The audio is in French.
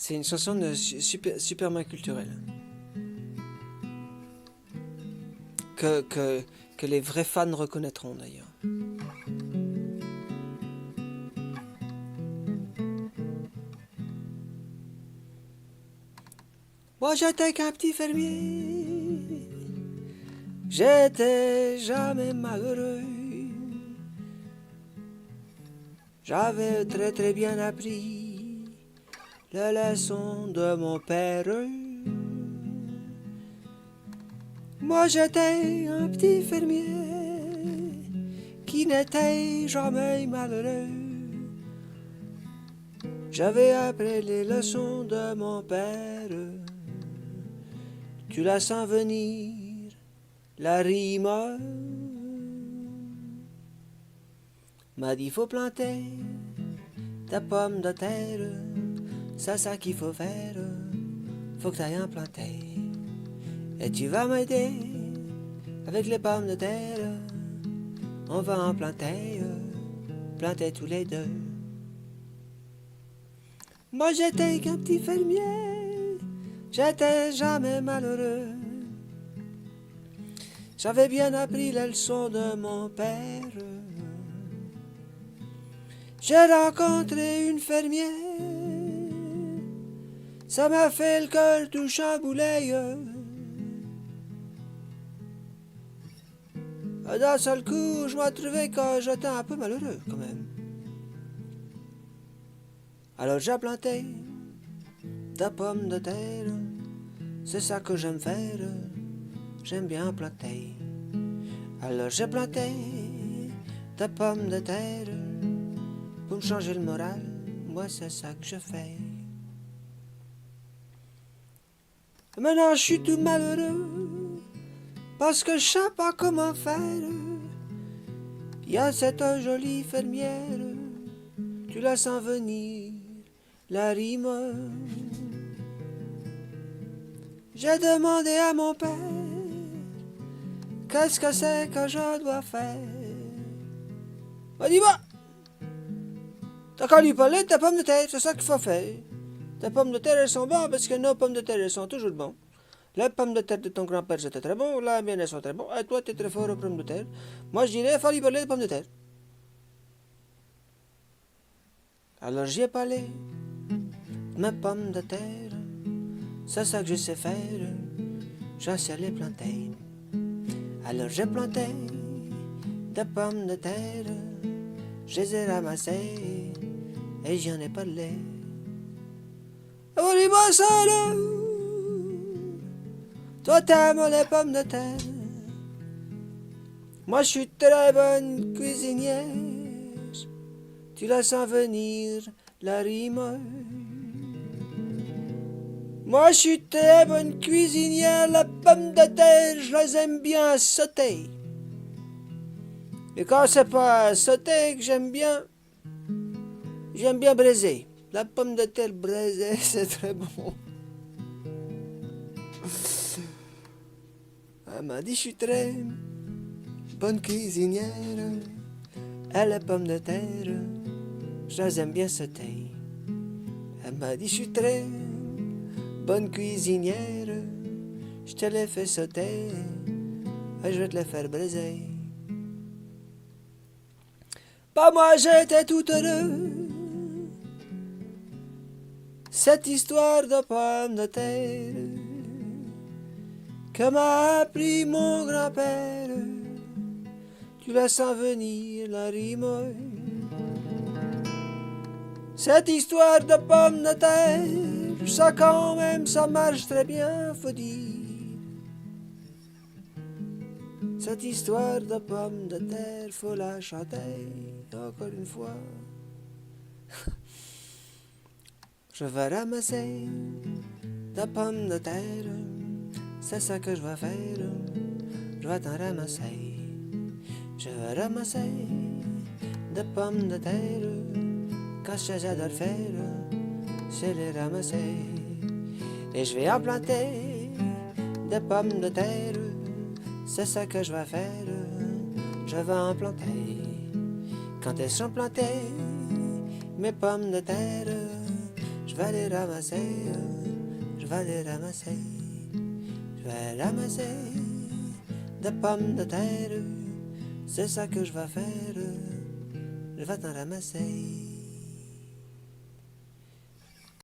C'est une chanson de superment culturelle. Que les vrais fans reconnaîtront d'ailleurs. Moi j'étais qu'un petit fermier, j'étais jamais malheureux. J'avais très très bien appris la leçon de mon père. Moi j'étais un petit fermier qui n'était jamais malheureux. J'avais appris les leçons de mon père. Tu la sens venir, la rime. M'a dit faut planter ta pomme de terre. C'est ça qu'il faut faire. Faut que t'ailles en planter. Et tu vas m'aider avec les pommes de terre. On va en planter tous les deux. Moi j'étais qu'un petit fermier, j'étais jamais malheureux. J'avais bien appris les leçons de mon père. J'ai rencontré une fermière, ça m'a fait le cœur tout chamboulé. D'un seul coup, je m'ai trouvé que j'étais un peu malheureux quand même. Alors j'ai planté des pommes de terre, c'est ça que j'aime faire, j'aime bien planter. Alors j'ai planté des pommes de terre, pour me changer le moral, moi c'est ça que je fais. Maintenant je suis tout malheureux, parce que je sais pas comment faire. Il y a cette jolie fermière, tu la sens venir, la rime. J'ai demandé à mon père, qu'est-ce que c'est que je dois faire? Il m'a dit, bah, t'as qu'à lui parler de ta pomme de terre, c'est ça qu'il faut faire. Tes pommes de terre, elles sont bonnes, parce que nos pommes de terre, elles sont toujours bonnes. Les pommes de terre de ton grand-père, c'était très bon, la mienne, elles sont très bonnes, et toi, t'es très fort aux pommes de terre. Moi, je dirais, il faut lui parler de pommes de terre. Alors j'y ai parlé, mes pommes de terre, c'est ça que je sais faire, je sais les planter. Alors j'ai planté des pommes de terre, je les ai ramassées, et j'en ai parlé. Oh, dis-moi ça là, toi t'aimes les pommes de terre, moi je suis très bonne cuisinière, tu la sens venir, la rime. Moi je suis très bonne cuisinière, la pomme de terre, je les aime bien sauter. Et quand c'est pas sauter que j'aime bien braiser. La pomme de terre braisée, c'est très bon. Elle m'a dit je suis très bonne cuisinière, et les pommes de terre, je les aime bien sauter. Elle m'a dit je suis très bonne cuisinière, je te les fais sauter, et je vais te les faire braiser. Bah moi j'étais tout heureux, cette histoire de pommes de terre que m'a appris mon grand-père, tu la sens venir la rime. Cette histoire de pommes de terre, ça quand même ça marche très bien, faut dire. Cette histoire de pommes de terre, faut la chanter encore une fois. Je vais ramasser des pommes de terre, c'est ça que je vais faire, je vais t'en ramasser. Je vais ramasser des pommes de terre, quand ce que j'adore faire, c'est les ramasser. Et je vais en planter des pommes de terre, c'est ça que je vais faire, je vais en planter. Quand elles sont plantées, mes pommes de terre, je vais les ramasser, je vais les ramasser. Je vais ramasser des pommes de terre, c'est ça que je vais faire, je vais t'en ramasser.